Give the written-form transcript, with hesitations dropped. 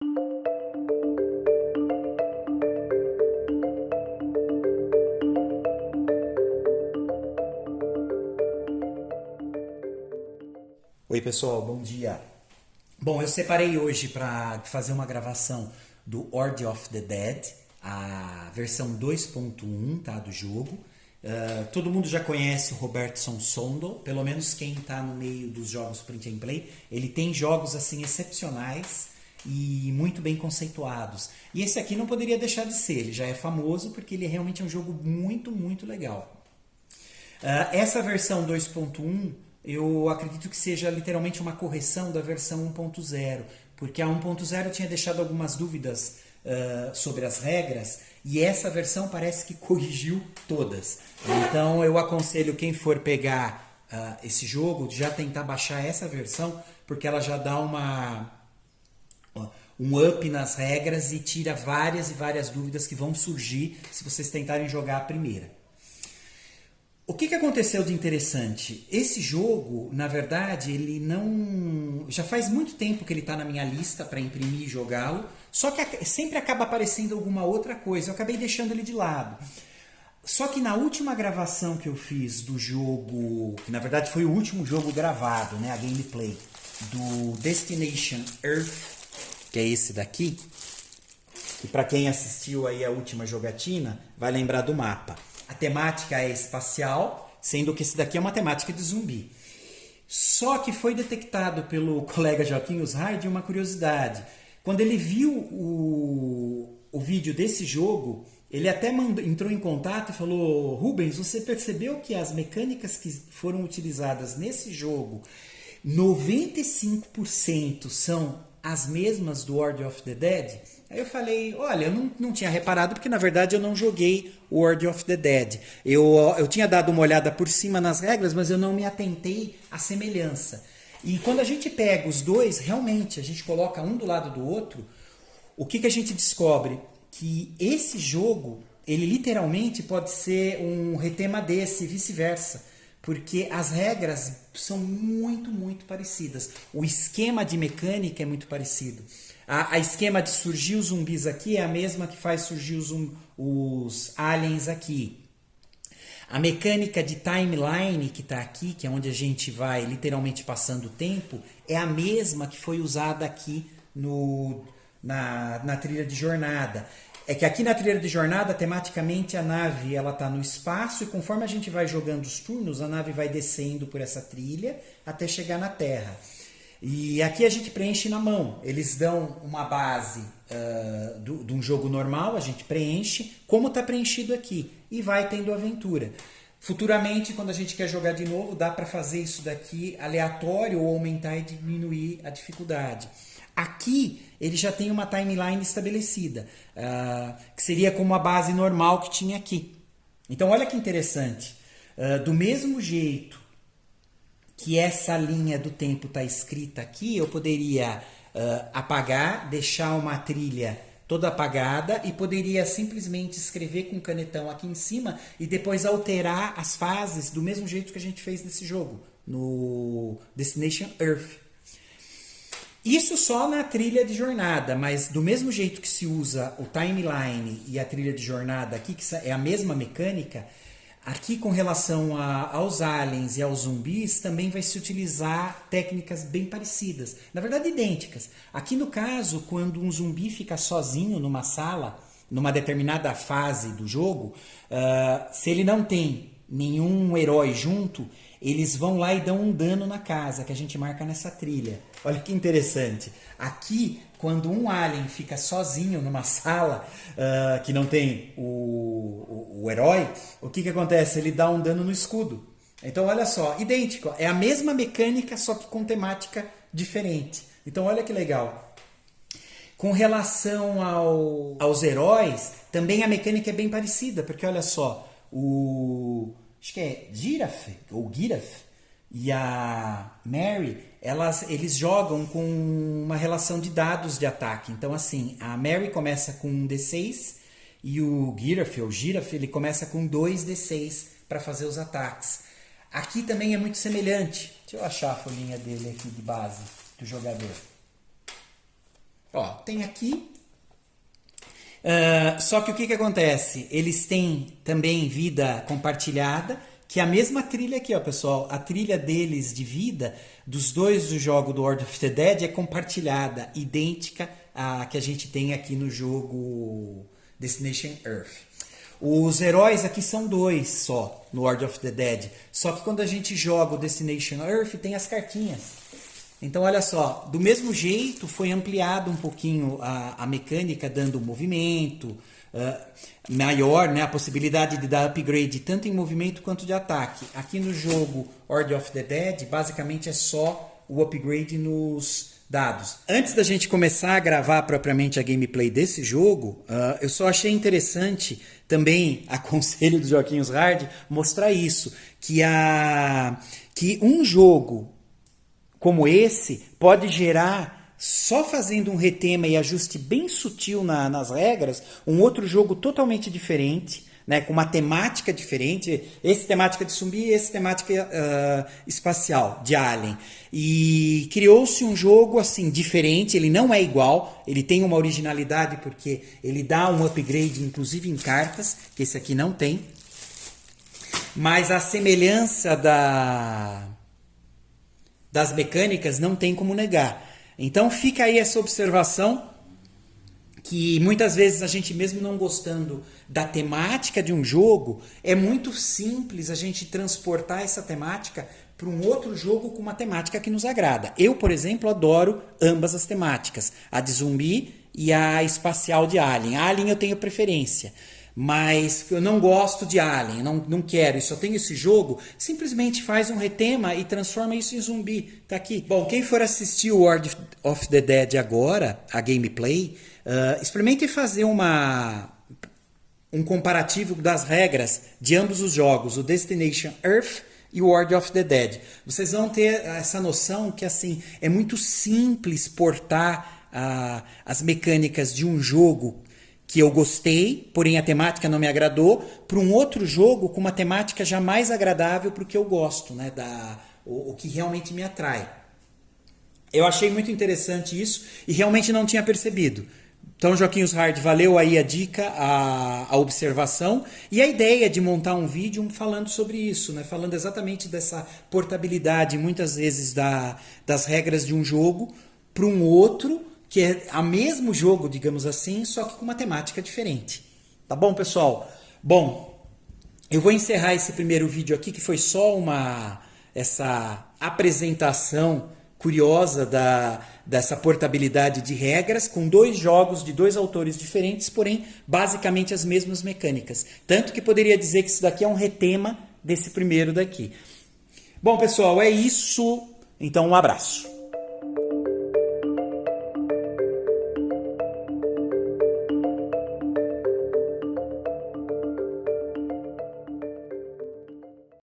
Oi pessoal, bom dia. Bom, eu separei hoje para fazer uma gravação do Horde of the Dead, a versão 2.1, tá, do jogo. Todo mundo já conhece o Robertson Sondo, pelo menos quem está no meio dos jogos print and play. Ele tem jogos assim excepcionais e muito bem conceituados. E esse aqui não poderia deixar de ser, ele já é famoso porque ele realmente é um jogo muito, muito legal. Essa versão 2.1 eu acredito que seja literalmente uma correção da versão 1.0, porque a 1.0 tinha deixado algumas dúvidas sobre as regras e essa versão parece que corrigiu todas. Então eu aconselho quem for pegar esse jogo já tentar baixar essa versão, porque ela já dá um up nas regras e tira várias e várias dúvidas que vão surgir se vocês tentarem jogar a primeira. O que aconteceu de interessante? Esse jogo, na verdade, ele não... Já faz muito tempo que ele está na minha lista para imprimir e jogá-lo, só que sempre acaba aparecendo alguma outra coisa. Eu acabei deixando ele de lado. Só que na última gravação que eu fiz do jogo, que na verdade foi o último jogo gravado, né, a gameplay, do Destination Earth, que é esse daqui, que para quem assistiu aí a última jogatina, vai lembrar do mapa. A temática é espacial, sendo que esse daqui é uma temática de zumbi. Só que foi detectado pelo colega Joaquim Ushard uma curiosidade. Quando ele viu o vídeo desse jogo, ele até entrou em contato e falou: Rubens, você percebeu que as mecânicas que foram utilizadas nesse jogo, 95% são as mesmas do Horde of the Dead? Aí eu falei, olha, eu não tinha reparado porque na verdade eu não joguei o Horde of the Dead. Eu tinha dado uma olhada por cima nas regras, mas eu não me atentei à semelhança. E quando a gente pega os dois, realmente, a gente coloca um do lado do outro, o que a gente descobre? Que esse jogo, ele literalmente pode ser um retema desse e vice-versa. Porque as regras são muito, muito parecidas. O esquema de mecânica é muito parecido. A esquema de surgir os zumbis aqui é a mesma que faz surgir os aliens aqui. A mecânica de timeline que está aqui, que é onde a gente vai literalmente passando o tempo, é a mesma que foi usada aqui na trilha de jornada. É que aqui na trilha de jornada, tematicamente, a nave ela está no espaço e conforme a gente vai jogando os turnos, a nave vai descendo por essa trilha até chegar na Terra. E aqui a gente preenche na mão. Eles dão uma base de um jogo normal, a gente preenche, como está preenchido aqui, e vai tendo aventura. Futuramente, quando a gente quer jogar de novo, dá para fazer isso daqui aleatório ou aumentar e diminuir a dificuldade. Aqui ele já tem uma timeline estabelecida, que seria como a base normal que tinha aqui. Então olha que interessante, do mesmo jeito que essa linha do tempo está escrita aqui, eu poderia apagar, deixar uma trilha toda apagada e poderia simplesmente escrever com canetão aqui em cima e depois alterar as fases do mesmo jeito que a gente fez nesse jogo, no Destination Earth. Isso só na trilha de jornada, mas do mesmo jeito que se usa o timeline e a trilha de jornada aqui, que é a mesma mecânica, aqui com relação aos aliens e aos zumbis também vai se utilizar técnicas bem parecidas, na verdade idênticas. Aqui no caso, quando um zumbi fica sozinho numa sala, numa determinada fase do jogo, se ele não tem nenhum herói junto, eles vão lá e dão um dano na casa, que a gente marca nessa trilha. Olha que interessante. Aqui, quando um alien fica sozinho numa sala que não tem o herói, o que acontece? Ele dá um dano no escudo. Então, olha só, idêntico. É a mesma mecânica, só que com temática diferente. Então, olha que legal. Com relação aos heróis, também a mecânica é bem parecida, porque olha só, acho que é Giraf, ou Giraf, e a Mary, eles jogam com uma relação de dados de ataque. Então, assim, a Mary começa com um D6 e o Giraf, ou Giraf, ele começa com 2D6 para fazer os ataques. Aqui também é muito semelhante. Deixa eu achar a folhinha dele aqui de base do jogador. Ó, tem aqui. Só que o que acontece? Eles têm também vida compartilhada, que é a mesma trilha aqui, ó, pessoal. A trilha deles de vida, dos dois do jogo do World of the Dead, é compartilhada, idêntica à que a gente tem aqui no jogo Destination Earth. Os heróis aqui são dois só, no World of the Dead. Só que quando a gente joga o Destination Earth, tem as cartinhas. Então, olha só, do mesmo jeito foi ampliado um pouquinho a mecânica, dando movimento maior, né, a possibilidade de dar upgrade tanto em movimento quanto de ataque. Aqui no jogo World of the Dead, basicamente é só o upgrade nos dados. Antes da gente começar a gravar propriamente a gameplay desse jogo, eu só achei interessante, também aconselho do Joaquim Hard, mostrar isso, que um jogo como esse pode gerar, só fazendo um retema e ajuste bem sutil nas regras, um outro jogo totalmente diferente, né, com uma temática diferente, esse temática de zumbi e esse temática espacial, de Alien. E criou-se um jogo assim diferente, ele não é igual, ele tem uma originalidade porque ele dá um upgrade, inclusive em cartas, que esse aqui não tem, mas a semelhança das mecânicas não tem como negar. Então fica aí essa observação, que muitas vezes a gente, mesmo não gostando da temática de um jogo, é muito simples a gente transportar essa temática para um outro jogo com uma temática que nos agrada. Eu, por exemplo, adoro ambas as temáticas, a de zumbi e a espacial de Alien. Alien eu tenho preferência, mas eu não gosto de Alien, não quero, e só tenho esse jogo, simplesmente faz um retema e transforma isso em zumbi. Tá aqui. Bom, quem for assistir o World of the Dead agora, a gameplay, experimente fazer um comparativo das regras de ambos os jogos, o Destination Earth e o World of the Dead. Vocês vão ter essa noção que assim é muito simples portar as mecânicas de um jogo que eu gostei, porém a temática não me agradou, para um outro jogo com uma temática já mais agradável para o que eu gosto, né, o que realmente me atrai. Eu achei muito interessante isso e realmente não tinha percebido. Então, Joaquim Hard, valeu aí a dica, a observação e a ideia de montar um vídeo falando sobre isso, né? Falando exatamente dessa portabilidade, muitas vezes, das regras de um jogo para um outro, que é o mesmo jogo, digamos assim, só que com uma temática diferente. Tá bom, pessoal? Bom, eu vou encerrar esse primeiro vídeo aqui, que foi só essa apresentação curiosa dessa portabilidade de regras, com dois jogos de dois autores diferentes, porém basicamente as mesmas mecânicas. Tanto que poderia dizer que isso daqui é um retema desse primeiro daqui. Bom, pessoal, é isso. Então, um abraço.